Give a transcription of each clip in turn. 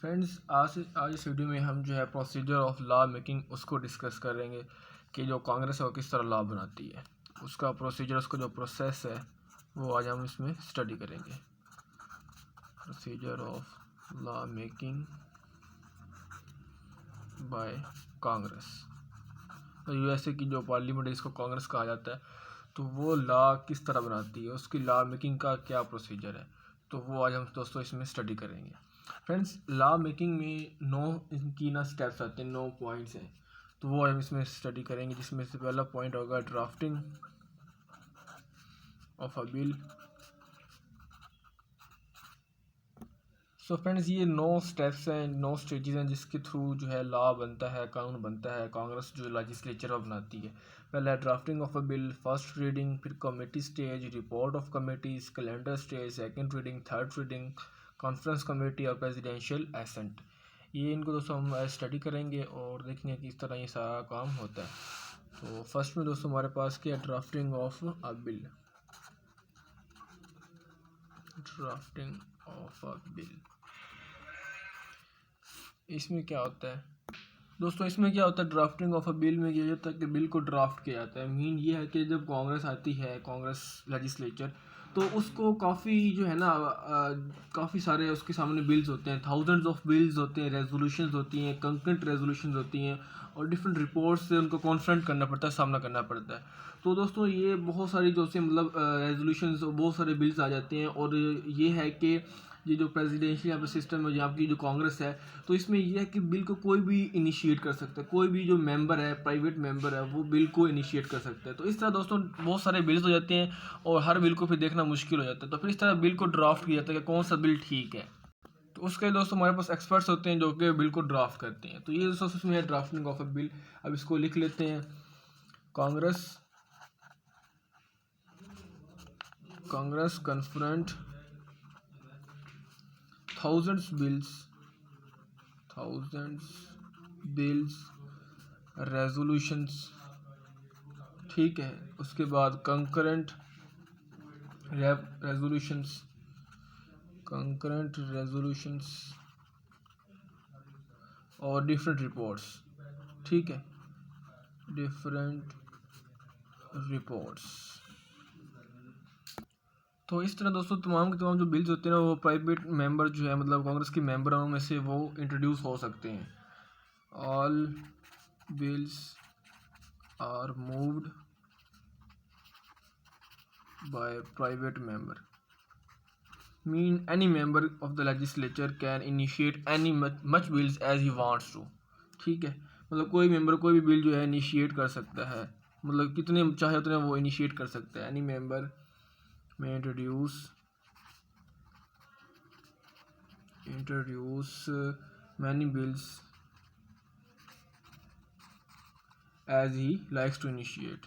Friends, आज इस video में हम जो है प्रोसीजर ऑफ लॉ मेकिंग उसको डिस्कस करेंगे कि जो कांग्रेस है वो किस तरह लॉ बनाती है, उसका प्रोसीजर, उसका जो प्रोसेस है वो आज हम इसमें स्टडी करेंगे। Procedure of law making by Congress. तो यूएसए की जो पार्लियामेंट है इसको कांग्रेस कहा जाता है। तो वो लॉ किस तरह बनाती है, उसकी लॉ मेकिंग का क्या प्रोसीजर है, तो वो आज हम दोस्तों इसमें स्टडी करेंगे। फ्रेंड्स, लॉ मेकिंग में 9 इनकी ना स्टेप्स आते हैं, 9 पॉइंट्स हैं, तो वो हम इसमें स्टडी करेंगे। जिसमें से पहला पॉइंट होगा drafting of a bill. So friends, ये 9 स्टेप्स हैं, 9 स्टेजेस हैं जिसके थ्रू जो है लॉ बनता है, कानून बनता है, कांग्रेस जो लेजिस्लेचर बनाती है। पहला है drafting of a bill, first reading, फिर committee stage, report of committees, calendar stage, second reading, third reading, conference committee और प्रेसिडेंशियल एसेंट। ये इनको दोस्तों हम स्टडी करेंगे और देखेंगे कि इस तरह ये सारा काम होता है। तो फर्स्ट में दोस्तों हमारे पास क्या है, drafting of a bill. Drafting of a bill, इसमें क्या होता है दोस्तों, इसमें क्या होता है ड्राफ्टिंग ऑफ अ बिल में ये होता है कि बिल को ड्राफ्ट किया जाता है। मीन ये है कि जब कांग्रेस आती है, कांग्रेस लेजिस्लेचर, तो उसको काफ़ी जो है ना काफ़ी सारे उसके सामने बिल्स होते हैं, थाउजेंड्स ऑफ बिल्स होते हैं, रेजोल्यूशंस होती हैं, कंकरेंट रेजोल्यूशंस होती हैं, और डिफरेंट रिपोर्ट्स से उनको कॉन्फ्रंट करना पड़ता है, सामना करना पड़ता है। तो दोस्तों ये बहुत सारी जो से मतलब रेजोल्यूशंस, बहुत सारे बिल्स आ जाते हैं। और ये है कि ये जो प्रेसिडेंशियल यहाँ पे सिस्टम है, यहाँ की जो कांग्रेस है, तो इसमें यह है कि बिल को कोई भी इनिशिएट कर सकता है, कोई भी जो मेंबर है, प्राइवेट मेंबर है, वो बिल को इनिशिएट कर सकता है। तो इस तरह दोस्तों बहुत सारे बिल्स हो जाते हैं और हर बिल को फिर देखना मुश्किल हो जाता है। तो फिर इस तरह बिल को ड्राफ्ट किया जाता है कि कौन सा बिल ठीक है। तो उसके लिए दोस्तों हमारे पास एक्सपर्ट्स होते हैं जो कि बिल को ड्राफ्ट करते हैं। तो ये दोस्तों उसमें है ड्राफ्टिंग ऑफ अ बिल। अब इसको लिख लेते हैं। Congress Congress confront thousands bills resolutions, ठीक है। उसके बाद कंकरेंट रेजोल्यूशंस, और डिफरेंट रिपोर्ट्स, ठीक है, डिफरेंट रिपोर्ट्स। तो इस तरह दोस्तों तमाम के तमाम जो बिल्स होते हैं ना, वो प्राइवेट मेंबर जो है, मतलब कांग्रेस के मेंबरों में से वो इंट्रोड्यूस हो सकते हैं। All bills are moved by private member. Mean any member of the legislature can initiate any much bills as he wants to, ठीक है। मतलब कोई मेंबर कोई भी बिल जो है इनिशिएट कर सकता है, मतलब कितने चाहे उतने वो इनिशिएट कर सकता है। Any member may introduce many bills as he likes to initiate.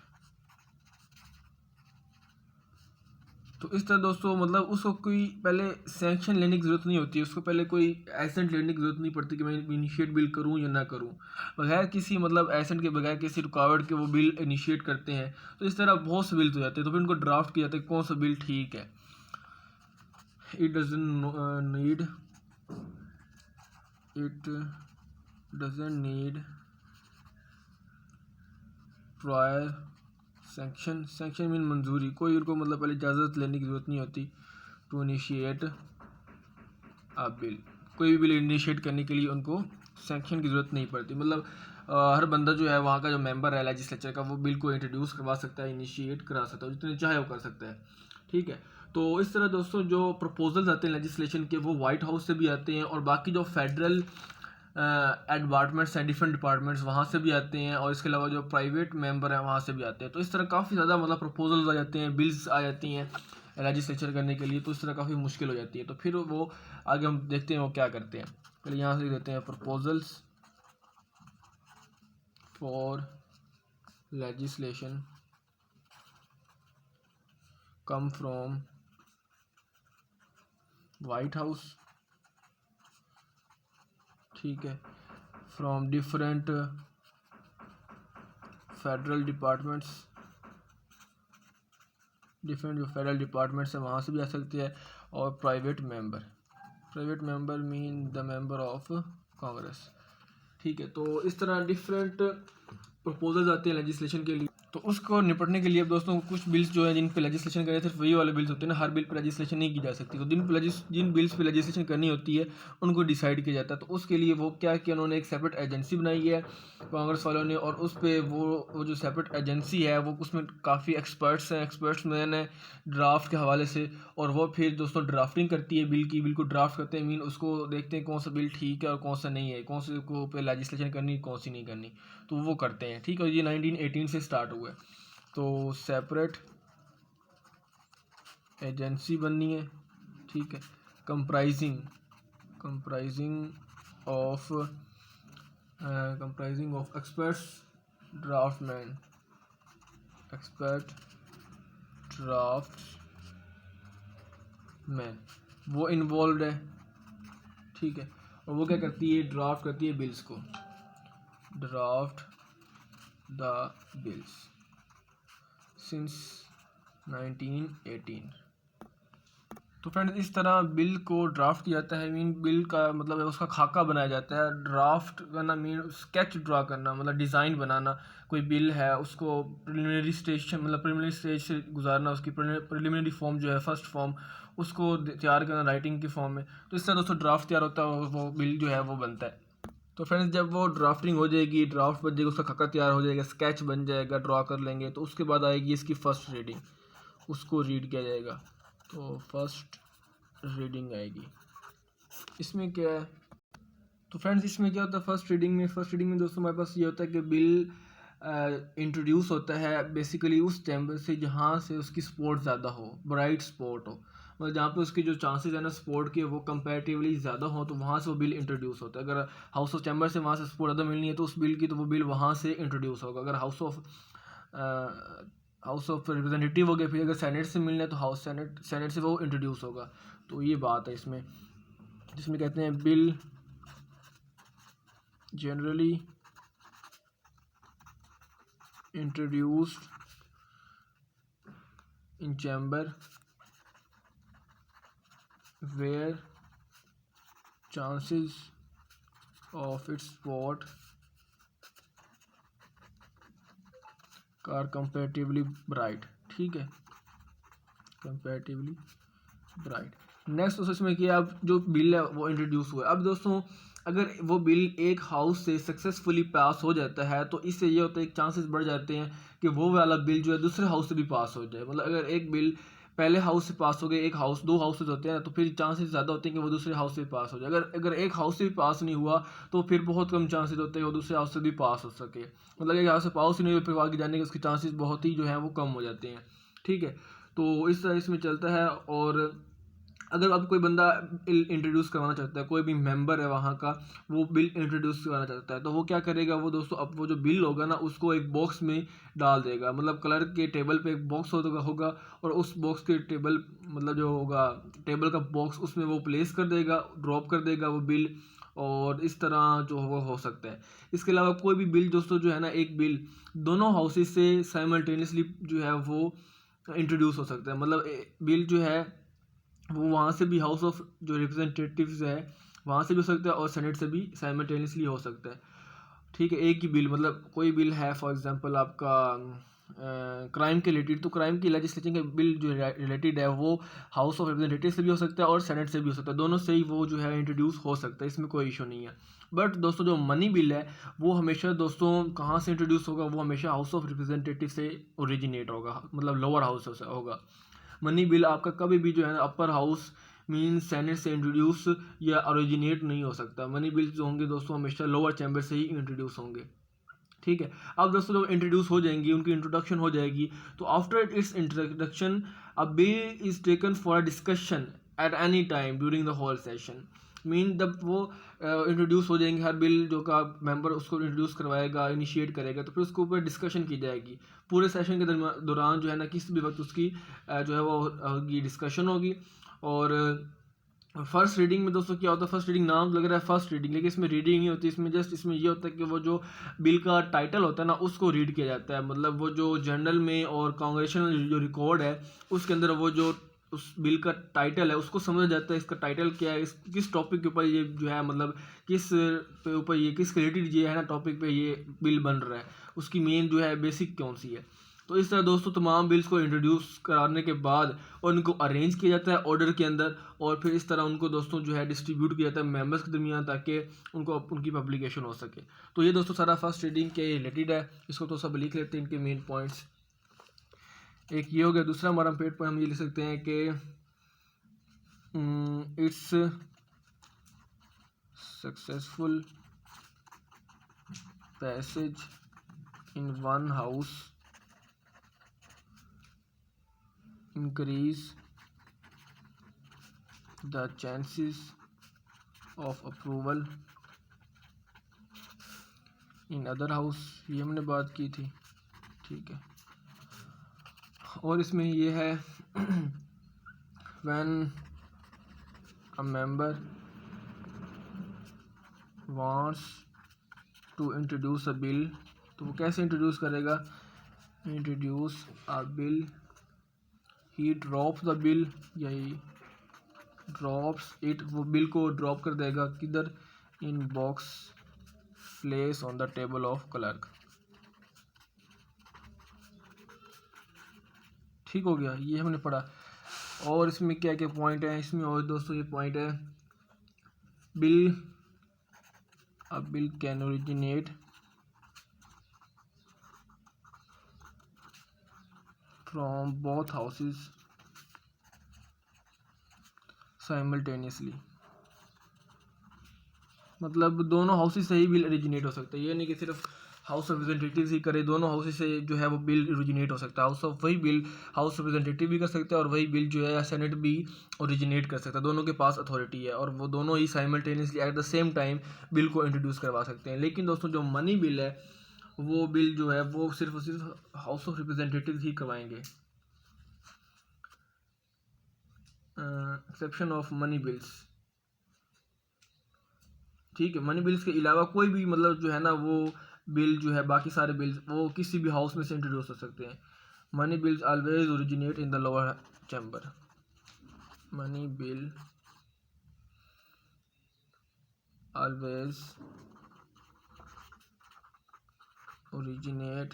तो इस तरह दोस्तों मतलब उसको कोई पहले सैंक्शन लेने की ज़रूरत नहीं होती है, उसको पहले कोई एसेंट लेने की ज़रूरत नहीं पड़ती कि मैं इनिशिएट बिल करूं या ना करूं। बगैर किसी मतलब एसेंट के, बगैर किसी रुकावट के वो बिल इनिशिएट करते हैं। तो इस तरह बहुत से बिल्स हो जाते हैं, तो फिर उनको ड्राफ्ट किया जाता है कौन सा बिल ठीक है। It doesn't need prior sanction mean मंजूरी, कोई उनको मतलब पहले इजाज़त लेने की ज़रूरत नहीं होती टू इनिशिएट अ बिल। कोई भी बिल इनिशिएट करने के लिए उनको सैंक्शन की ज़रूरत नहीं पड़ती। मतलब हर बंदा जो है वहाँ का जो मेंबर है लेजिस्लेचर का, वो बिल को इंट्रोड्यूस करवा सकता है, इनिशिएट करा सकता है, जितने चाहे वो कर सकता है, ठीक है। तो इस तरह दोस्तों जो प्रपोजल्स आते हैं लेजिस्लेशन के, वो वाइट हाउस से भी आते हैं, और बाकी जो फेडरल डिपार्टमेंट्स हैं, डिफरेंट डिपार्टमेंट्स, वहाँ से भी आते हैं, और इसके अलावा जो प्राइवेट मेंबर हैं वहाँ से भी आते हैं। तो इस तरह काफ़ी ज़्यादा मतलब प्रपोजल्स आ जाते हैं, बिल्स आ जाती हैं लेजिस्लेचर करने के लिए। तो इस तरह काफ़ी मुश्किल हो जाती है। तो फिर वो आगे हम देखते हैं वो क्या करते हैं। पहले यहाँ से देते हैं proposals for legislation come from white house, ठीक है, from different federal departments, different जो फेडरल डिपार्टमेंट्स हैं वहाँ से भी आ सकते हैं, और private member, private member mean the member of Congress. ठीक है, तो इस तरह डिफरेंट प्रपोजल्स आते हैं लेजिस्लेशन के लिए। तो उसको निपटने के लिए अब दोस्तों कुछ बिल्स जो है जिन पे लेजिस्लेशन करें, सिर्फ वही वाले बिल्स होते हैं ना, हर बिल पे लेजिस्लेशन नहीं की जा सकती। तो जिन बिल्स पे लेजिस्लेशन करनी होती है उनको डिसाइड किया जाता है। तो उसके लिए वो क्या कि उन्होंने एक सेपरेट एजेंसी बनाई है कांग्रेस वालों ने, और उस पर वो जो सेपरेट एजेंसी है वो उसमें काफ़ी एक्सपर्ट्स हैं, एक्सपर्ट्स मैन है ड्राफ्ट के हवाले से, और वो फिर दोस्तों ड्राफ्टिंग करती है बिल को ड्राफ्ट करते हैं, मीन उसको देखते हैं कौन सा बिल ठीक है और कौन सा नहीं है, कौन से को पे लेजिस्लेशन करनी कौन सी नहीं करनी, तो वो करते हैं। ठीक है, ये 1918 से स्टार्ट हुआ है। तो सेपरेट एजेंसी बननी है। ठीक है, comprising of experts draftsman, expert draftsman वो इन्वॉल्व है। ठीक है, और वो क्या करती है, ड्राफ्ट करती है बिल्स को, ड्राफ्ट द बिल्स सिंस 1918। तो फ्रेंड्स इस तरह बिल को ड्राफ्ट किया जाता है। मीन बिल का मतलब है उसका खाका बनाया जाता है। ड्राफ्ट करना मीन स्केच ड्रा करना, मतलब डिज़ाइन बनाना। कोई बिल है उसको प्रिलिमिनरी स्टेज से गुजारना, उसकी प्रिलिमिनरी फॉर्म जो है फर्स्ट फॉर्म उसको तैयार करना राइटिंग की फॉर्म में। तो इस तरह दोस्तों ड्राफ्ट तैयार होता है और वो बिल जो है वो बनता है। तो फ्रेंड्स जब वो ड्राफ्टिंग हो जाएगी, ड्राफ्ट बन जाएगा, उसका खाका तैयार हो जाएगा, स्केच बन जाएगा, ड्रा कर लेंगे, तो उसके बाद आएगी इसकी फ़र्स्ट रीडिंग, उसको रीड किया जाएगा। तो फर्स्ट रीडिंग आएगी। इसमें क्या है, तो फ्रेंड्स इसमें क्या होता है फर्स्ट रीडिंग में दोस्तों हमारे पास ये होता है कि बिल इंट्रोड्यूस होता है बेसिकली उस चैम्बर से जहाँ से उसकी सपोर्ट ज़्यादा हो, ब्राइट सपोर्ट हो, मतलब जहाँ पे उसके जो चांसेस है ना सपोर्ट के वो कंपैरेटिवली ज़्यादा हो, तो वहाँ से वो बिल इंट्रोड्यूस होता है। अगर हाउस ऑफ चैम्बर से वहाँ से सपोर्ट ज़्यादा मिलनी है तो उस बिल की, तो वो बिल वहाँ से इंट्रोड्यूस होगा। अगर हाउस ऑफ रिप्रेजेंटेटिव हो गया, फिर अगर सेनेट से मिलना है तो सेनेट से वो इंट्रोड्यूस होगा। तो ये बात है इसमें, जिसमें कहते हैं bill generally introduced in chamber where chances of its support are comparatively bright. ठीक है, कंपैरेटिवली ब्राइट। नेक्स्ट दोस्तों इसमें किया, अब जो बिल है वो इंट्रोड्यूस हुआ है। अब दोस्तों अगर वो बिल एक हाउस से सक्सेसफुली पास हो जाता है तो इससे ये होता है एक चांसेस बढ़ जाते हैं कि वो वाला बिल जो है दूसरे हाउस से भी पास हो जाए। मतलब अगर एक बिल पहले हाउस से पास हो गए, एक हाउस दो हाउसेज होते हैं, तो फिर चांसेस ज़्यादा होते हैं कि वो दूसरे हाउस से पास हो जाए। अगर एक हाउस से भी पास नहीं हुआ तो फिर बहुत कम चांसेस होते हैं वो दूसरे हाउस से भी पास हो सके। मतलब एक हाउस से पास ही नहीं हुआ, फिर आगे जाने के उसके चांसेस बहुत ही जो है वो कम हो जाते हैं। ठीक है, तो इस तरह इसमें चलता है। और अगर अब कोई बंदा बिल इंट्रोड्यूस करवाना चाहता है, कोई भी मेंबर है वहाँ का, वो बिल इंट्रोड्यूस करवाना चाहता है, तो वो क्या करेगा, वो दोस्तों अब वो जो बिल होगा ना उसको एक बॉक्स में डाल देगा। मतलब क्लर्क के टेबल पे एक बॉक्स होगा और उस बॉक्स के टेबल मतलब जो होगा टेबल का बॉक्स उसमें वो प्लेस कर देगा, ड्रॉप कर देगा वो बिल। और इस तरह जो वो हो सकता है। इसके अलावा कोई भी बिल दोस्तों जो है ना, एक बिल दोनों हाउसेस से साइमल्टेनियसली जो है वो इंट्रोड्यूस हो सकता है। मतलब बिल जो है वो वहाँ से भी हाउस ऑफ जो रिप्रेजेंटेटिव्स है वहाँ से भी हो सकता है और सेनेट से भी साइमल्टेनियसली हो सकता है। ठीक है, एक ही बिल, मतलब कोई बिल है फॉर एग्जांपल आपका क्राइम के रिलेटेड, तो क्राइम की लेजिस्लेशन का बिल जो रिलेटेड है वो हाउस ऑफ रिप्रेजेंटेटिव से भी हो सकता है और सेनेट से भी हो सकता है, दोनों से ही वो जो है इंट्रोड्यूस हो सकता है, इसमें कोई इशू नहीं है। बट दोस्तों जो मनी बिल है वो हमेशा दोस्तों कहाँ से इंट्रोड्यूस होगा, वो हमेशा हाउस ऑफ रिप्रेजेंटेटिव से ओरिजिनेट होगा, मतलब लोअर हाउस से होगा। मनी बिल आपका कभी भी जो है ना अपर हाउस मीन सेनेट से इंट्रोड्यूस या ओरिजिनेट नहीं हो सकता। मनी बिल जो होंगे दोस्तों हमेशा लोअर चैम्बर से ही इंट्रोड्यूस होंगे। ठीक है, अब दोस्तों जब इंट्रोड्यूस हो जाएंगी, उनकी इंट्रोडक्शन हो जाएगी, तो after its introduction a bill is taken for discussion at any time during the whole session. Mean जब वो इंट्रोड्यूस हो जाएंगे, हर बिल जो का मेंबर उसको इंट्रोड्यूस करवाएगा, इनिशिएट करेगा, तो फिर उसके ऊपर डिस्कशन की जाएगी। पूरे सेशन के दौरान जो है ना किसी भी वक्त उसकी जो है वो होगी, डिस्कशन होगी। और फर्स्ट रीडिंग में दोस्तों क्या होता है, फर्स्ट रीडिंग नाम लग रहा है फर्स्ट रीडिंग, लेकिन इसमें रीडिंग नहीं होती। इसमें जस्ट इसमें ये होता है कि वो जो बिल का टाइटल होता है ना उसको रीड किया जाता है। मतलब वो जो जर्नल में और कांग्रेशनल जो रिकॉर्ड है उसके अंदर वो जो उस बिल का टाइटल है उसको समझा जाता है, इसका टाइटल क्या है, इस किस टॉपिक के ऊपर ये जो है मतलब किस पे ऊपर ये किस रिलेटेड ये है ना टॉपिक पे ये बिल बन रहा है, उसकी मेन जो है बेसिक कौन सी है। तो इस तरह दोस्तों तमाम बिल्स को इंट्रोड्यूस कराने के बाद और उनको अरेंज किया जाता है ऑर्डर के अंदर, और फिर इस तरह उनको दोस्तों जो है डिस्ट्रीब्यूट किया जाता है मेंबर्स के दरमियान ताकि उनको उनकी पब्लिकेशन हो सके। तो ये दोस्तों सारा फर्स्ट रीडिंग के रिलेटेड है, इसको तो सब लिख लेते हैं इनके मेन पॉइंट्स। एक ये हो गया। दूसरा हमारा पेज पर हम ये लिख सकते हैं कि it's successful passage in one house increase the chances of approval in other house, ये हमने बात की थी, ठीक है। और इसमें ये है when a member wants to introduce a bill, तो वो कैसे इंट्रोड्यूस करेगा, introduce a bill, he drops the bill, यही ड्रॉप्स इट, वो बिल को ड्रॉप कर देगा किधर, इन box place on the table of clerk. ठीक हो गया, ये हमने पढ़ा। और इसमें क्या क्या पॉइंट है इसमें, और दोस्तों ये पॉइंट है bill, a bill can originate from both houses simultaneously, मतलब दोनों हाउसेस से ही बिल ओरिजिनेट हो सकता है, ये नहीं कि सिर्फ हाउस ऑफ रिप्रेजेंटेटिव ही करे, दोनों हाउसेस से जो है वो बिल ओरिजिनेट हो सकता है। हाउस ऑफ वही बिल हाउस ऑफ रिप्रेजेंटेटिव भी कर सकता है और वही बिल जो है सेनेट भी ओरिजिनेट कर सकता है, दोनों के पास अथॉरिटी है और वो दोनों ही simultaneously at the same time bill को इंट्रोड्यूस करवा सकते हैं। लेकिन दोस्तों जो मनी बिल है वो बिल जो है वो सिर्फ और सिर्फ हाउस ऑफ रिप्रेजेंटेटिव ही करवाएंगे, एक्सेप्शन ऑफ मनी बिल्स, ठीक है। मनी बिल्स के अलावा कोई भी मतलब जो है ना वो बिल जो है बाकी सारे बिल्स वो किसी भी हाउस में से इंट्रोड्यूस हो सकते हैं। Money bills always originate in the lower chamber, money bill always originate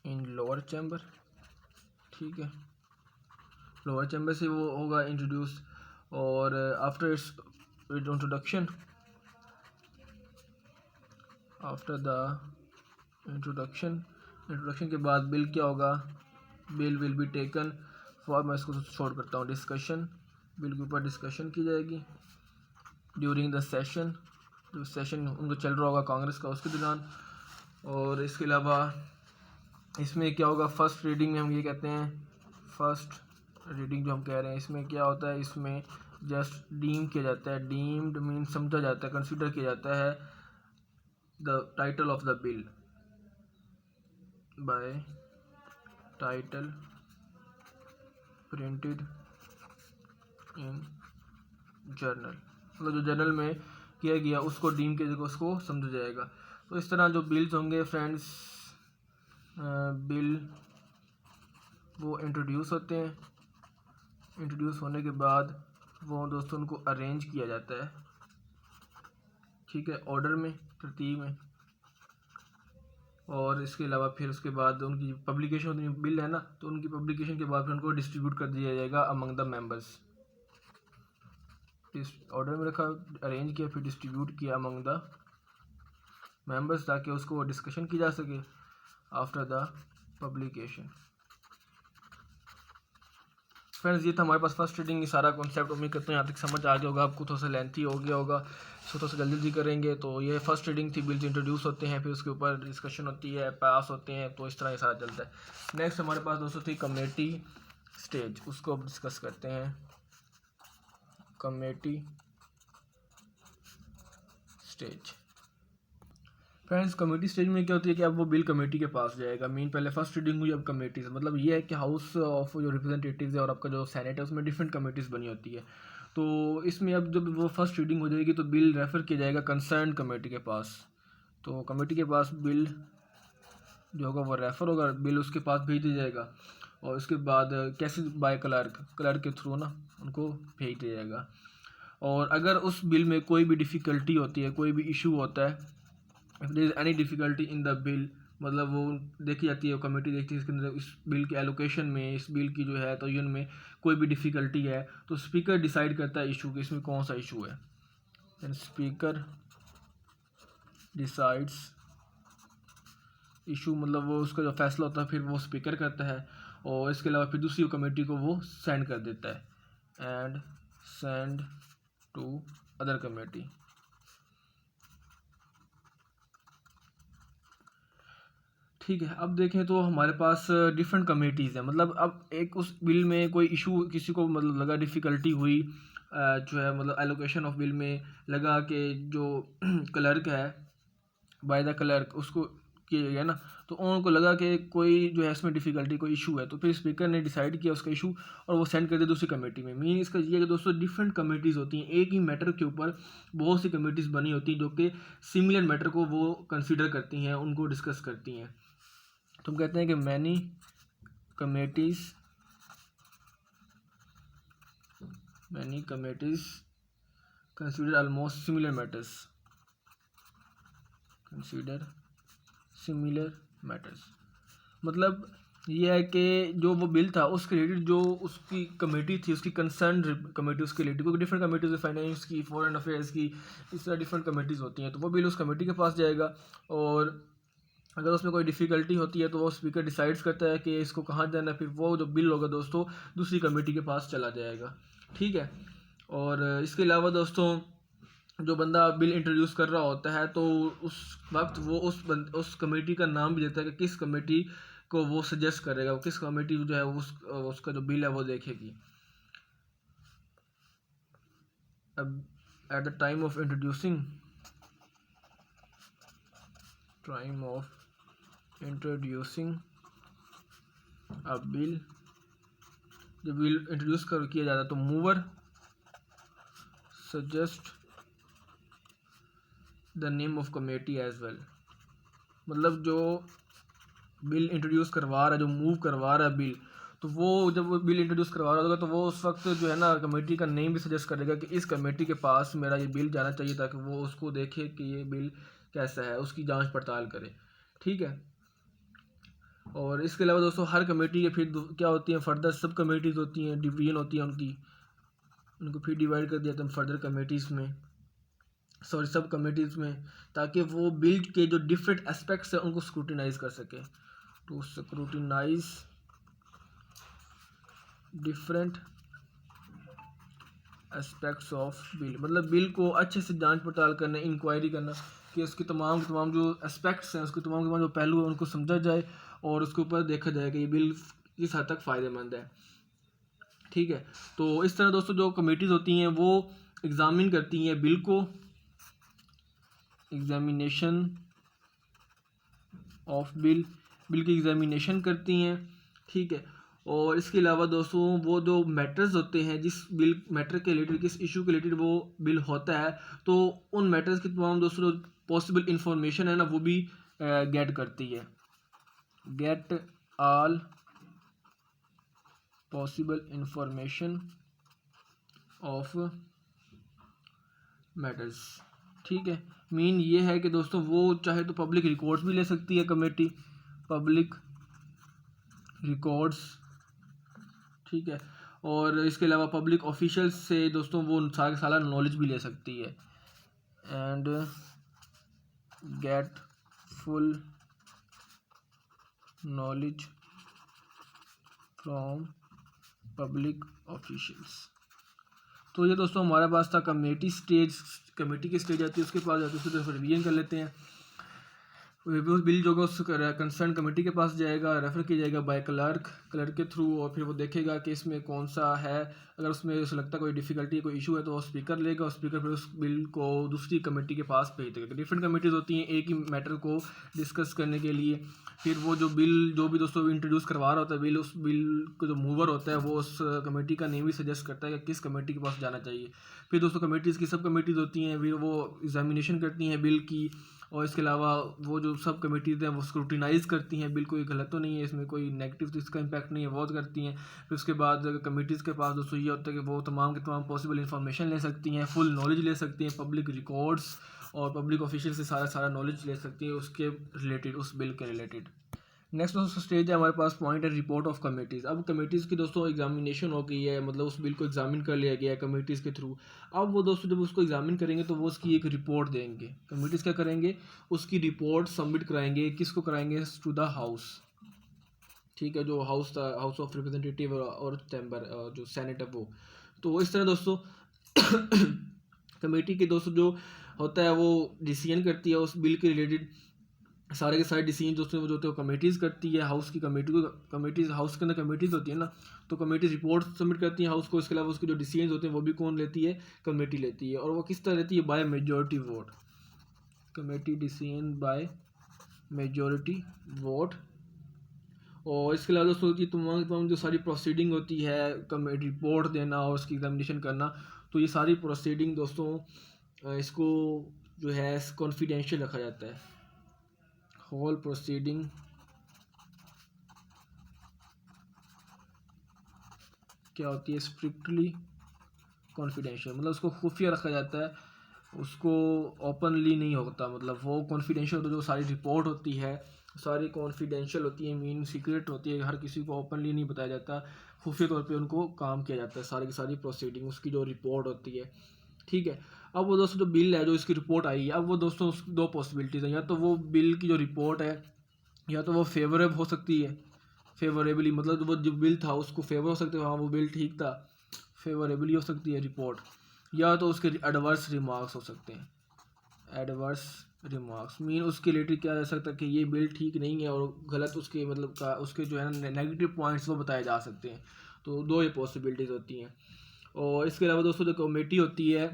in lower chamber, ठीक है, लोअर चैम्बर से वो होगा इंट्रोड्यूस। और after its introduction, after the introduction के बाद बिल क्या होगा, bill will be taken for, मैं इसको शॉर्ट करता हूँ, डिस्कशन, बिल के ऊपर डिस्कशन की जाएगी ड्यूरिंग द सेशन, जो सेशन उनको चल रहा होगा कांग्रेस का उसके दौरान। और इसके अलावा इसमें क्या होगा, फर्स्ट रीडिंग में हम ये कहते हैं, फर्स्ट रीडिंग जो हम कह रहे हैं इसमें क्या होता है, इसमें जस्ट डीम किया जाता है, डीम्ड मीन समझा जाता है, कंसिडर किया जाता है the title of the bill bye title printed in journal, मतलब जो जर्नल में किया गया उसको डीम के जगह उसको समझा जाएगा। तो इस तरह जो बिल्स होंगे फ्रेंड्स, बिल वो इंट्रोड्यूस होते हैं, इंट्रोड्यूस होने के बाद वो दोस्तों उनको अरेंज किया जाता है, ठीक है, ऑर्डर में, तरतीब में। और इसके अलावा फिर उसके बाद उनकी पब्लिकेशन होती है, बिल है ना, तो उनकी पब्लिकेशन के बाद फिर उनको डिस्ट्रीब्यूट कर दिया जाएगा अमंग द मेंबर्स, इस ऑर्डर में रखा, अरेंज किया, फिर डिस्ट्रीब्यूट किया अमंग द मेंबर्स ताकि उसको डिस्कशन की जा सके आफ्टर द पब्लिकेशन। फ्रेंड्स ये था हमारे पास फर्स्ट रीडिंग, सारा कॉन्सेप्ट, उम्मीद करते हैं यहाँ तक समझ आ गया होगा आपको, थोड़ा सा लेंथी हो गया होगा, इसको थोड़ा सा जल्दी जल्दी करेंगे। तो ये फर्स्ट रीडिंग थी, बिल्स इंट्रोड्यूस होते हैं, फिर उसके ऊपर डिस्कशन होती है, पास होते हैं, तो इस तरह ये सारा चलता है। नेक्स्ट हमारे पास दोस्तों थी कमेटी स्टेज, उसको अब डिस्कस करते हैं। Committee stage, friends committee stage में क्या होती है कि अब वो बिल कमेटी के पास जाएगा, मीन पहले फर्स्ट रीडिंग हुई, अब कमेटी से मतलब ये है कि हाउस ऑफ जो रिप्रेजेंटेटिव्स है और आपका जो सेनेट है उसमें डिफरेंट कमेटीज़ बनी होती है। तो इसमें अब जब वो फर्स्ट रीडिंग हो जाएगी तो बिल रेफ़र किया जाएगा कंसर्न कमेटी के पास, तो कमेटी के पास बिल जो होगा वो रेफ़र होगा, बिल उसके पास भेज दिया जाएगा और उसके बाद कैसे बाय क्लर्क के थ्रू ना उनको भेज दिया जाएगा। और अगर उस बिल में कोई भी डिफ़िकल्टी होती है, कोई भी इशू होता है, if there is any difficulty in the bill, मतलब वो देखी जाती है, वो कमेटी देखती है इसके अंदर इस बिल के एलोकेशन में, इस बिल की जो है तयन में कोई भी डिफ़िकल्टी है, तो स्पीकर डिसाइड करता है इशू कि इसमें कौन सा इशू है। एंड स्पीकर डिसाइड्स इशू, मतलब वो उसका जो फैसला होता है फिर वो स्पीकर करता है, और इसके अलावा फिर दूसरी कमेटी को वो सेंड कर देता है, and send to other committee. ठीक है, अब देखें तो हमारे पास डिफरेंट कमेटीज़ हैं, मतलब अब एक उस बिल में कोई इशू किसी को मतलब लगा, डिफ़िकल्टी हुई, जो है मतलब एलोकेशन ऑफ बिल में लगा कि जो क्लर्क है, बाय द क्लर्क उसको किया गया ना, तो उनको लगा कि कोई जो है इसमें डिफ़िकल्टी, कोई इशू है, तो फिर स्पीकर ने डिसाइड किया उसका इशू और वो सेंड कर दिया दूसरी कमेटी में। मीन इसका ये है कि दोस्तों डिफरेंट कमेटीज़ होती हैं, एक ही मैटर के ऊपर बहुत सी कमेटीज़ बनी होती हैं जो कि सिमिलर मैटर को वो कंसिडर करती हैं, उनको डिस्कस करती हैं। तो हम कहते हैं कि many committees consider almost similar matters. मतलब ये है कि जो वो बिल था उसके रिलेटेड जो उसकी कमेटी थी, उसकी कंसर्न कमेटी उसके रिलेटेड, क्योंकि डिफरेंट कमेटीज़, फाइनेंस की, फॉरेन अफेयर्स की, इस तरह डिफरेंट कमेटीज़ होती हैं, तो वो बिल उस कमेटी के पास जाएगा, और अगर उसमें कोई डिफ़िकल्टी होती है तो वो स्पीकर डिसाइड्स करता है कि इसको कहाँ जाना है, फिर वो जो बिल होगा दोस्तों दूसरी कमेटी के पास चला जाएगा। ठीक है, और इसके अलावा दोस्तों जो बंदा बिल इंट्रोड्यूस कर रहा होता है तो उस वक्त वो उस कमेटी का नाम भी देता है कि किस कमेटी को वो सजेस्ट करेगा, वो किस कमेटी जो है उसका जो बिल है वो देखेगी। अब at the time of introducing a bill, जब बिल इंट्रोड्यूस किया जाता है तो mover suggest the name of committee as well, मतलब जो बिल इंट्रोड्यूस करवा रहा है, जो मूव करवा रहा है बिल, तो वो जब वो बिल इंट्रोड्यूस करवा रहा होगा तो वो उस वक्त जो है ना कमेटी का नेम भी सजेस्ट करेगा कि इस कमेटी के पास मेरा ये बिल जाना चाहिए, ताकि वो उसको देखे कि ये बिल कैसा है, उसकी जांच पड़ताल करे। ठीक है, और इसके अलावा दोस्तों हर कमेटी के फिर क्या होती हैं, फर्दर सब कमेटीज़ होती हैं, डिवीजन होती है उनको फिर डिवाइड कर दिया जाता है फर्दर कमेटीज़ में, सब कमेटीज़ में, ताकि वो बिल के जो डिफरेंट एस्पेक्ट्स हैं उनको स्क्रूटिनाइज कर सके। To scrutinise different aspects of bill, मतलब बिल को अच्छे से जांच पड़ताल करना, इंक्वायरी करना कि उसके तमाम जो एस्पेक्ट्स हैं, उसके तमाम जो पहलू हैं उनको समझा जाए और उसके ऊपर देखा जाए कि ये बिल किस हद तक फ़ायदेमंद है। ठीक है, तो इस तरह दोस्तों जो कमेटीज़ होती हैं वो एग्ज़ामिन करती हैं बिल को, एग्जामिनेशन ऑफ बिल की एग्जामिनेशन करती हैं। ठीक है, और इसके अलावा दोस्तों वो जो मैटर्स होते हैं, जिस बिल मैटर के रिलेटेड, किस इशू के रिलेटेड वो बिल होता है, तो उन मैटर्स की तमाम दोस्तों जो पॉसिबल इंफॉर्मेशन है ना वो भी गेट करती है। Get all possible information of matters. ठीक है, मीन ये है कि दोस्तों वो चाहे तो पब्लिक रिकॉर्ड्स भी ले सकती है कमेटी, पब्लिक रिकॉर्ड्स। ठीक है, और इसके अलावा पब्लिक ऑफिशियल्स से दोस्तों वो सारा नॉलेज भी ले सकती है, and get full knowledge from public officials. तो ये दोस्तों हमारे पास था कमेटी की स्टेज आती है, उसके पास जाते हैं, उसकी तरफ रिवीजन कर लेते हैं। बिल जो उस कंसर्न कमेटी के पास जाएगा, रेफ़र किया जाएगा बाय क्लर्क के थ्रू, और फिर वो देखेगा कि इसमें कौन सा है, अगर उसमें उसे लगता है कोई डिफ़िकल्टी, कोई इशू है तो वो स्पीकर लेगा, और स्पीकर फिर उस बिल को दूसरी कमेटी के पास भेज देगा। डिफरेंट कमेटीज़ होती हैं एक ही मैटर को डिस्कस करने के लिए। फिर वो जो भी दोस्तों इंट्रोड्यूस करवा रहा होता है बिल, उस बिल को जो मूवर होता है वो उस कमेटी का नेम भी सजेस्ट करता है कि किस कमेटी के पास जाना चाहिए। फिर दोस्तों कमेटीज़ की सब कमेटीज़ होती हैं, फिर वो एग्जामिनेशन करती हैं बिल की, और इसके अलावा वो जो सब कमेटीज़ हैं वो स्क्रूटिनाइज़ करती हैं, बिल्कुल ये गलत तो नहीं है, इसमें कोई नेगेटिव तो इसका इम्पैक्ट नहीं है, बहुत करती हैं। फिर उसके बाद कमेटीज़ के पास दोस्तों ये होता है कि वो तमाम के तमाम पॉसिबल इंफॉर्मेशन ले सकती हैं, फुल नॉलेज ले सकती हैं, पब्लिक रिकॉर्ड्स और पब्लिक ऑफिशियल से सारा नॉलेज ले सकती है उसके रिलेटेड, उस बिल के रिलेटेड। नेक्स्ट दोस्तों स्टेज है हमारे पास, पॉइंट है रिपोर्ट ऑफ कमेटीज़। अब कमेटीज़ की दोस्तों एग्जामिनेशन हो गई है, मतलब उस बिल को एग्जामिन कर लिया गया है कमेटीज़ के थ्रू। अब वो दोस्तों जब उसको एग्जामिन करेंगे तो वो उसकी एक रिपोर्ट देंगे। कमेटीज़ क्या करेंगे, उसकी रिपोर्ट सबमिट कराएंगे, किसको कराएंगे, टू द हाउस। ठीक है, जो हाउस था, हाउस ऑफ रिप्रेजेंटेटिव और चैम्बर जो सेनेट है वो। तो इस तरह दोस्तों कमेटी के दोस्तों जो होता है वो डिसीजन करती है उस बिल के रिलेटेड। सारे के सारे डिसीजन दोस्तों वो जो होते हैं कमेटीज़ करती है, हाउस की कमेटी को, कमेटीज़ हाउस के अंदर कमेटीज़ होती है ना, तो कमेटीज़ रिपोर्ट सबमिट करती है हाउस को। इसके अलावा उसके जो डिसीजन होते हैं वो भी कौन लेती है, कमेटी लेती है। और वो किस तरह लेती है, by majority vote. Committee decision by majority vote. और इसके अलावा दोस्तों की तमाम जो सारी प्रोसीडिंग होती है, कमेटी रिपोर्ट देना और उसकी एग्जामिनेशन करना, तो ये सारी प्रोसीडिंग दोस्तों इसको जो है कॉन्फिडेंशियल रखा जाता है। होल प्रोसीडिंग क्या होती है, स्ट्रिक्टली कॉन्फिडेंशियल, मतलब उसको खुफिया रखा जाता है, उसको ओपनली नहीं होता, मतलब वो कॉन्फिडेंशियल होता है। जो सारी रिपोर्ट होती है सारी कॉन्फिडेंशियल होती है, मीन सीक्रेट होती है, हर किसी को ओपनली नहीं बताया जाता, खुफिया तौर पे उनको काम किया जाता है, सारी की सारी प्रोसीडिंग उसकी जो रिपोर्ट होती है। ठीक है, अब वो दोस्तों जो बिल है, जो इसकी रिपोर्ट आई है, अब वो दोस्तों दो पॉसिबिलिटीज़ हैं, या तो वो बिल की जो रिपोर्ट है या तो वो फेवरेबल हो सकती है, फेवरेबली मतलब वो जो बिल था उसको फेवर हो सकते हैं, हाँ वो बिल ठीक था, फेवरेबली हो सकती है रिपोर्ट, या तो उसके एडवर्स रिमार्क्स हो सकते हैं। एडवर्स रिमार्क्स मीन उसके रिलेटेड क्या जा सकता है कि ये बिल ठीक नहीं है और गलत उसके मतलब का उसके जो है ना नेगेटिव पॉइंट्स वो बताए जा सकते हैं। तो दो ये पॉसिबिलिटीज़ होती हैं। और इसके अलावा दोस्तों जो कमेटी होती है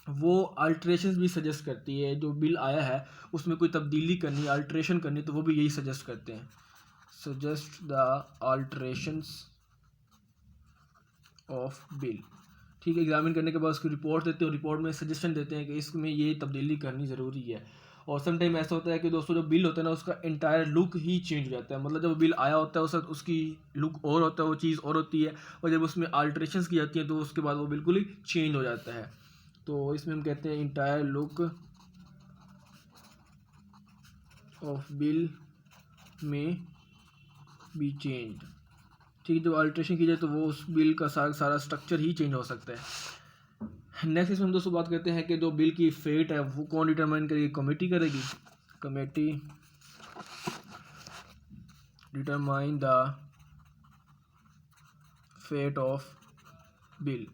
वो अल्ट्रेशन भी सजेस्ट करती है, जो बिल आया है उसमें कोई तब्दीली करनी, अल्ट्रेशन करनी, तो वो भी यही सजेस्ट करते हैं, suggest the alterations of bill. ठीक है, एग्जामिन करने के बाद उसकी रिपोर्ट देते हैं और रिपोर्ट में सजेशन देते हैं कि इसमें ये तब्दीली करनी ज़रूरी है। और समटाइम ऐसा होता है कि दोस्तों जो बिल होता है ना उसका इंटायर लुक ही चेंज हो जाता है, मतलब जब बिल आया होता है उस वक्त उसकी लुक और होता है, वो चीज़ और होती है, और जब उसमें अल्ट्रेशंस की जाती हैं तो उसके बाद वो बिल्कुल ही चेंज हो जाता है। तो इसमें हम कहते हैं इंटायर लुक ऑफ बिल में बी चेंज। ठीक है, जब अल्ट्रेशन की जाए तो वो उस बिल का सारा स्ट्रक्चर ही चेंज हो सकता है। नेक्स्ट इसमें हम दोस्तों बात करते हैं कि जो बिल की फेट है वो कौन डिटरमाइन करेगी, कमेटी करेगी। Committee determine the fate of bill.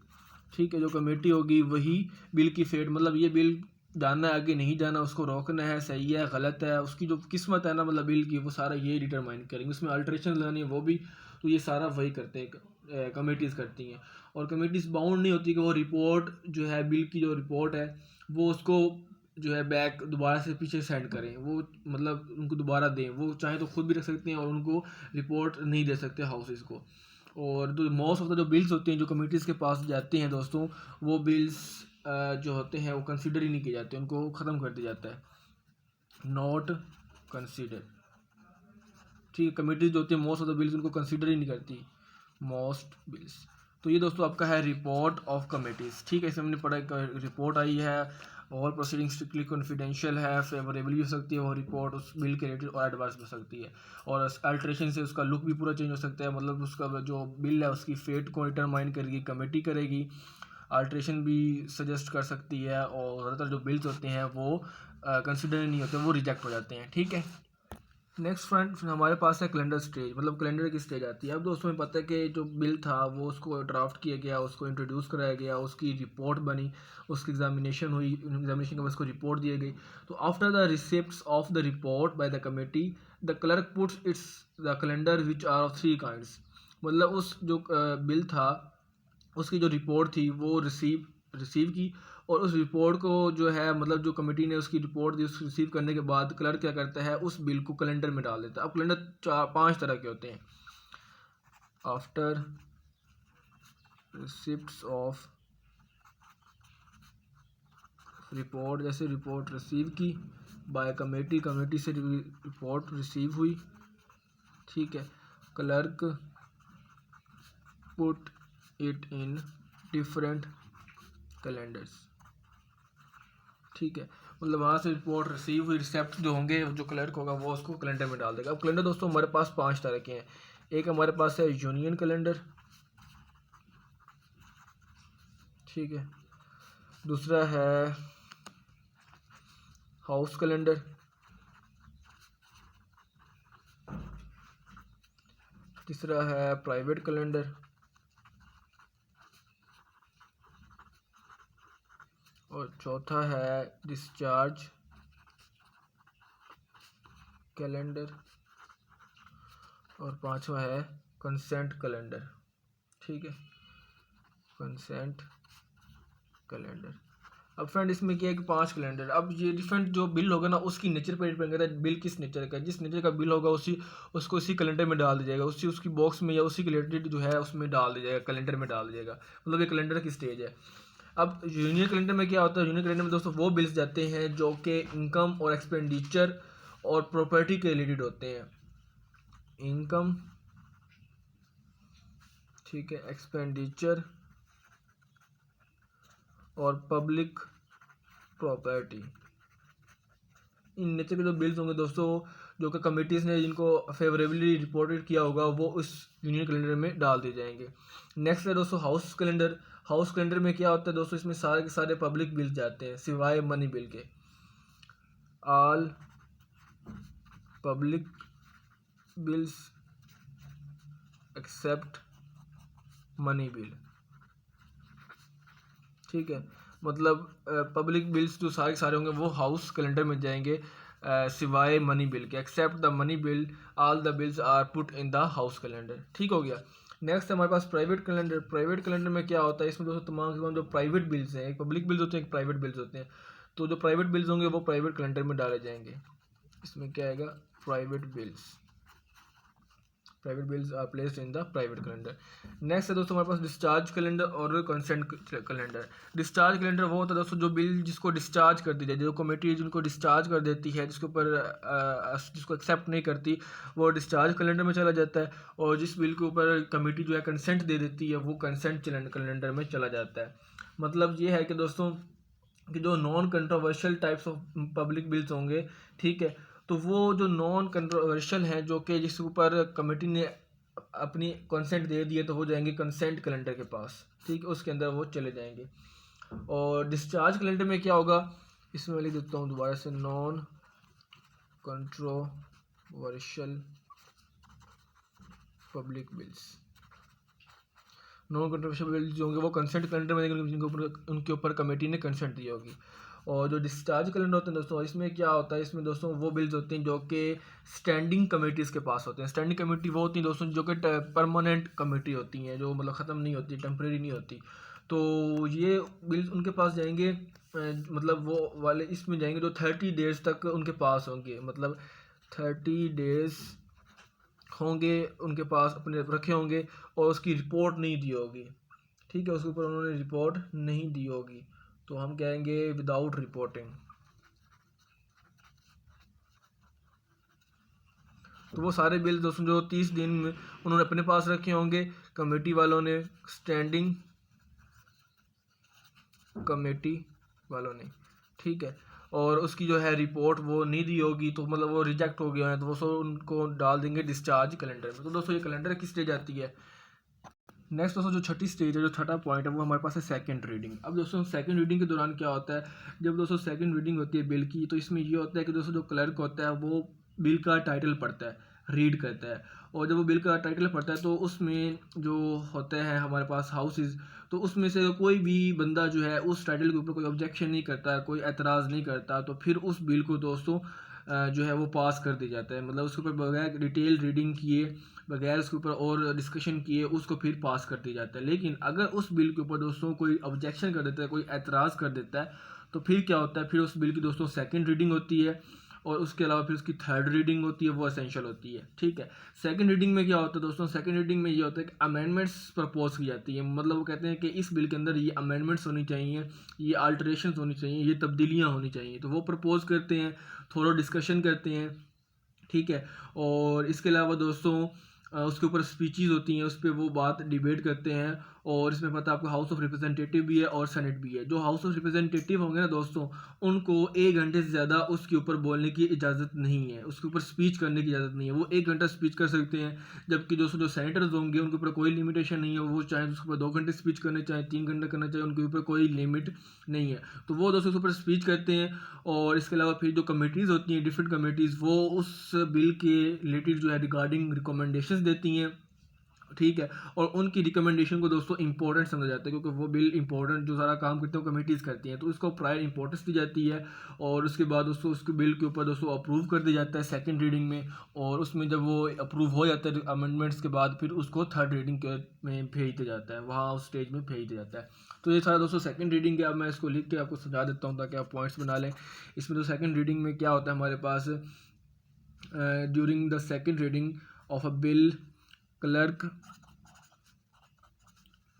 ठीक है, जो कमेटी होगी वही बिल की फेट, मतलब ये बिल जाना है आगे नहीं जाना, उसको रोकना है, सही है गलत है, उसकी जो किस्मत है ना मतलब बिल की, वो सारा ये डिटरमाइन करेंगे। उसमें अल्ट्रेशन लानी है वो भी, तो ये सारा वही करते हैं, कमेटीज़ करती हैं। और कमेटीज़ बाउंड नहीं होती कि वो रिपोर्ट जो है बिल की जो रिपोर्ट है वो उसको जो है बैक दोबारा से पीछे सेंड करें, वो मतलब उनको दोबारा दें, वो चाहे तो खुद भी रख सकते हैं और उनको रिपोर्ट नहीं दे सकते हाउसेज़ को। और जो मोस्ट ऑफ द जो बिल्स होते हैं जो कमेटीज़ के पास जाते हैं दोस्तों, वो बिल्स जो होते हैं वो कंसिडर ही नहीं किए जाते, उनको ख़त्म कर दिया जाता है, नॉट कंसिडर। ठीक है, कमेटीज जो होती है मोस्ट ऑफ द बिल्स उनको कंसिडर ही नहीं करती, मोस्ट बिल्स। तो ये दोस्तों आपका है रिपोर्ट ऑफ कमेटीज़। ठीक है, इसमें हमने पढ़ा एक रिपोर्ट आई है, और प्रोसीडिंग स्ट्रिक्टली कॉन्फिडेंशियल है, फेवरेबल भी हो सकती है वो रिपोर्ट उस बिल के रिलेटेड, और एडवर्स भी हो सकती है। और अल्ट्रेशन से उसका लुक भी पूरा चेंज हो सकता है, मतलब उसका जो बिल है उसकी फेट को डिटरमाइन करेगी कमेटी करेगी, अल्ट्रेशन भी सजेस्ट कर सकती है, और ज़्यादातर जो बिल्स होते हैं वो कंसिडर नहीं होते, वो रिजेक्ट हो जाते हैं। ठीक है, नेक्स्ट फ्रंट हमारे पास है कैलेंडर स्टेज, मतलब कैलेंडर की स्टेज आती है। अब दोस्तों में पता है कि जो बिल था वो उसको ड्राफ्ट किया गया, उसको इंट्रोड्यूस कराया गया, उसकी रिपोर्ट बनी, उसकी एग्जामिनेशन हुई, एग्जामिनेशन के बाद उसको रिपोर्ट दी गई। तो after the receipts of the report by the committee, the clerk puts its the calendar which are of 3 kinds. मतलब उस जो बिल था उसकी जो रिपोर्ट थी वो रिसीव की, और उस रिपोर्ट को जो है मतलब जो कमेटी ने उसकी रिपोर्ट दी, उसको रिसीव करने के बाद क्लर्क क्या करता है, उस बिल को कैलेंडर में डाल देता है। अब कैलेंडर 4-5 तरह के होते हैं। आफ्टर रिसिप्ट्स ऑफ रिपोर्ट, जैसे रिपोर्ट रिसीव की, बाय कमेटी, कमेटी से रिपोर्ट रिसीव हुई, ठीक है। Clerk put it in different calendars, ठीक है। मतलब वहाँ से रिपोर्ट रिसीव हुई, रिसेप्ट जो होंगे, जो क्लर्क होगा वो उसको कैलेंडर में डाल देगा। अब कैलेंडर दोस्तों हमारे पास 5 तरह के हैं। एक हमारे पास है यूनियन कैलेंडर, ठीक है। दूसरा है हाउस कैलेंडर, तीसरा है प्राइवेट कैलेंडर, और चौथा है डिस्चार्ज कैलेंडर, और पांचवा है कंसेंट कैलेंडर, ठीक है, कंसेंट कैलेंडर। अब फ्रेंड इसमें क्या है कि 5 कैलेंडर। अब ये डिफरेंट जो बिल होगा ना उसकी नेचर पर डिपेंड करता है, बिल किस नेचर का है। जिस नेचर का बिल होगा उसको उसी कैलेंडर में डाल दिया जाएगा, उसकी बॉक्स में या उसी के रिलेटेड जो है उसमें डाल दिया जाएगा, कैलेंडर में डाल दिया जाएगा। मतलब ये कैलेंडर की स्टेज है। अब यूनियन कैलेंडर में क्या होता है, यूनियन कैलेंडर में दोस्तों वो बिल्स जाते हैं जो कि इनकम और एक्सपेंडिचर और प्रॉपर्टी के रिलेटेड होते हैं। इनकम, ठीक है, एक्सपेंडिचर और पब्लिक प्रॉपर्टी, इन नेचर के जो बिल्स होंगे दोस्तों, जो कि कमिटीज़ ने जिनको फेवरेबली रिपोर्टेड किया होगा, वो उस यूनियन कैलेंडर में डाल दिए जाएंगे। नेक्स्ट है दोस्तों हाउस कैलेंडर। हाउस कैलेंडर में क्या होता है दोस्तों, इसमें सारे के सारे पब्लिक बिल्स जाते हैं सिवाय मनी बिल के। All public bills except money bill, ठीक है। मतलब पब्लिक बिल्स जो सारे के सारे होंगे वो हाउस कैलेंडर में जाएंगे सिवाय मनी बिल के। Except the money bill, all the bills are put in the house calendar, ठीक हो गया। नेक्स्ट हमारे पास प्राइवेट कैलेंडर। प्राइवेट कैलेंडर में क्या होता है, इसमें दोस्तों तमाम जो प्राइवेट बिल्स हैं, एक पब्लिक बिल्स होते हैं, एक प्राइवेट बिल्स होते हैं। तो जो प्राइवेट बिल्स होंगे वो प्राइवेट कैलेंडर में डाले जाएंगे। इसमें क्या आएगा, private bills, private bills are placed in the private calendar. Next है दोस्तों हमारे पास डिस्चार्ज कैलेंडर और कंसेंट कैलेंडर। डिस्चार्ज कैलेंडर वो होता है दोस्तों जो बिल जिसको डिस्चार्ज कर दी जाए, जो कमेटी जिनको डिस्चार्ज कर देती है, जिसके ऊपर जिसको एक्सेप्ट नहीं करती, वो डिस्चार्ज कैलेंडर में चला जाता है। और जिस बिल के ऊपर कमेटी जो है कंसेंट दे देती है वो कंसेंट कैलेंडर में चला जाता है। मतलब ये है कि दोस्तों कि जो non controversial types of public bills होंगे, ठीक है, तो वो जो नॉन कंट्रोवर्शियल हैं, जो कि जिसके ऊपर कमेटी ने अपनी कंसेंट दे दिए, तो वो जाएंगे कंसेंट कैलेंडर के पास, ठीक है, उसके अंदर वो चले जाएंगे। और डिस्चार्ज कैलेंडर में क्या होगा, इसमें मैं लिख देता हूँ दोबारा से, non controversial public bills. Non controversial bills जो होंगे वो कंसेंट कैलेंडर में देंगे, उनके ऊपर कमेटी ने कंसेंट दिया होगी। और जो डिस्चार्ज कैलेंडर होते हैं दोस्तों, इसमें क्या होता है, इसमें दोस्तों वो बिल्स होते हैं जो कि स्टैंडिंग कमेटीज़ के पास होते हैं। स्टैंडिंग कमेटी वो होती हैं दोस्तों जो कि परमानेंट कमेटी होती हैं, जो मतलब ख़त्म नहीं होती, टेम्प्रेरी नहीं होती। तो ये बिल्स उनके पास जाएंगे, मतलब वो वाले इसमें जाएंगे जो 30 डेज़ तक उनके पास होंगे। मतलब 30 डेज़ होंगे उनके पास अपने रखे होंगे और उसकी रिपोर्ट नहीं दी होगी, ठीक है, उसके ऊपर उन्होंने रिपोर्ट नहीं दी होगी, तो हम कहेंगे विदाउट रिपोर्टिंग। तो वो सारे बिल दोस्तों जो 30 दिन में उन्होंने अपने पास रखे होंगे, कमेटी वालों ने, स्टैंडिंग कमेटी वालों ने, ठीक है, और उसकी जो है रिपोर्ट वो नहीं दी होगी, तो मतलब वो रिजेक्ट हो गया है, तो वो सब उनको डाल देंगे डिस्चार्ज कैलेंडर में। तो दोस्तों ये कैलेंडर किस स्टेज आती है। नेक्स्ट दोस्तों जो छठी स्टेज है, जो छठा पॉइंट है, वो हमारे पास है सेकंड रीडिंग। अब दोस्तों सेकंड रीडिंग के दौरान क्या होता है, जब दोस्तों सेकंड रीडिंग होती है बिल की, तो इसमें ये होता है कि दोस्तों जो क्लर्क होता है वो बिल का टाइटल पढ़ता है, रीड करता है। और जब वो बिल का टाइटल पढ़ता है तो उसमें जो होता है हमारे पास हाउसेज, तो उसमें से कोई भी बंदा जो है उस टाइटल के ऊपर कोई ऑब्जेक्शन नहीं करता, कोई एतराज़ नहीं करता, तो फिर उस बिल को दोस्तों जो है वो पास कर दिया जाता है। मतलब उसके ऊपर बगैर डिटेल रीडिंग किए, बगैर उसके ऊपर और डिस्कशन किए उसको फिर पास कर दिया जाता है। लेकिन अगर उस बिल के ऊपर दोस्तों कोई ऑब्जेक्शन कर देता है, कोई एतराज़ कर देता है, तो फिर क्या होता है, फिर उस बिल की दोस्तों सेकंड रीडिंग होती है। और उसके अलावा फिर उसकी थर्ड रीडिंग होती है, वो असेंशियल होती है। ठीक है, सेकंड रीडिंग में क्या होता है दोस्तों, सेकंड रीडिंग में ये होता है कि अमेंडमेंट्स प्रपोज की जाती है। मतलब वो कहते हैं कि इस बिल के अंदर ये अमेंडमेंट्स होनी चाहिए, ये अल्टरेशन होनी चाहिए, ये तब्दीलियाँ होनी चाहिए, तो वो प्रपोज करते हैं, थोड़ा डिस्कशन करते हैं। ठीक है, और इसके अलावा दोस्तों उसके ऊपर स्पीचेस होती हैं, उस पर वो बात डिबेट करते हैं। और इसमें पता है आपको हाउस ऑफ रिप्रेजेंटेटिव भी है और सेनेट भी है। जो हाउस ऑफ रिप्रेजेंटेटिव होंगे ना दोस्तों, उनको 1 घंटे से ज़्यादा उसके ऊपर बोलने की इजाज़त नहीं है, उसके ऊपर स्पीच करने की इजाज़त नहीं है। वो 1 घंटा स्पीच कर सकते हैं, जबकि दोस्तों जो सेनेटर्स होंगे उनके ऊपर कोई लिमिटेशन नहीं है, वो चाहे उसके ऊपर 2 घंटे स्पीच करने, चाहे 3 घंटे करना चाहे, उनके ऊपर कोई लिमिट नहीं है। तो वो दोस्तों उसके ऊपर स्पीच करते हैं। और इसके अलावा फिर जो कमेटीज़ होती हैं, डिफरेंट कमेटीज़, वो उस बिल के रिलेटेड जो है रिगार्डिंग रिकमेंडेशंस देती हैं। ठीक है, और उनकी रिकमेंडेशन को दोस्तों इंपॉर्टेंट समझा जाता है, क्योंकि वो बिल इंपॉर्टेंट जो सारा काम करते हैं वो कमेटीज़ करती हैं, तो उसको प्रायर इंपॉर्टेंस दी जाती है। और उसके बाद दोस्तों उसके बिल के ऊपर दोस्तों अप्रूव कर दिया जाता है सेकंड रीडिंग में। और उसमें जब वो अप्रूव हो जाता है अमेंडमेंट्स के बाद, फिर उसको थर्ड रीडिंग के में भेज दिया जाता है, वहाँ उस स्टेज में भेज दिया जाता है। तो ये सारा दोस्तों सेकंड रीडिंग है। अब मैं इसको लिख के आपको समझा देता हूँ ताकि आप पॉइंट्स बना लें। इसमें तो सेकंड रीडिंग में क्या होता है हमारे पास, during the second reading of a bill, clerk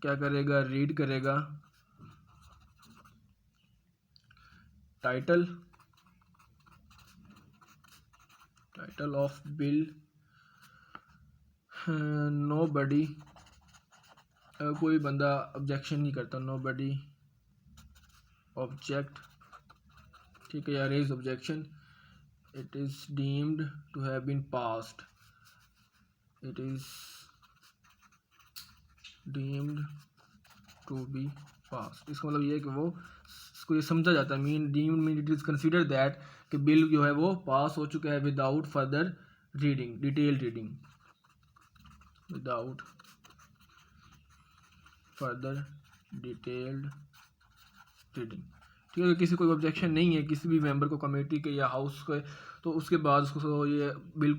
क्या करेगा, रीड करेगा title of bill. Nobody, कोई बंदा ऑब्जेक्शन नहीं करता, नो बडी ऑब्जेक्ट, ठीक है, या raise objection, it is deemed to have been passed, it is deemed to be pass. इसका मतलब ये है कि वो इसको ये समझा जाता है, deemed mean it is consider that कि बिल जो है वो पास हो चुका है without further reading, detail reading, without further detailed reading. ठीक है, किसी कोई ऑब्जेक्शन नहीं है किसी भी मेंबर को, कमेटी के या हाउस के, तो उसके बाद उसको ये बिल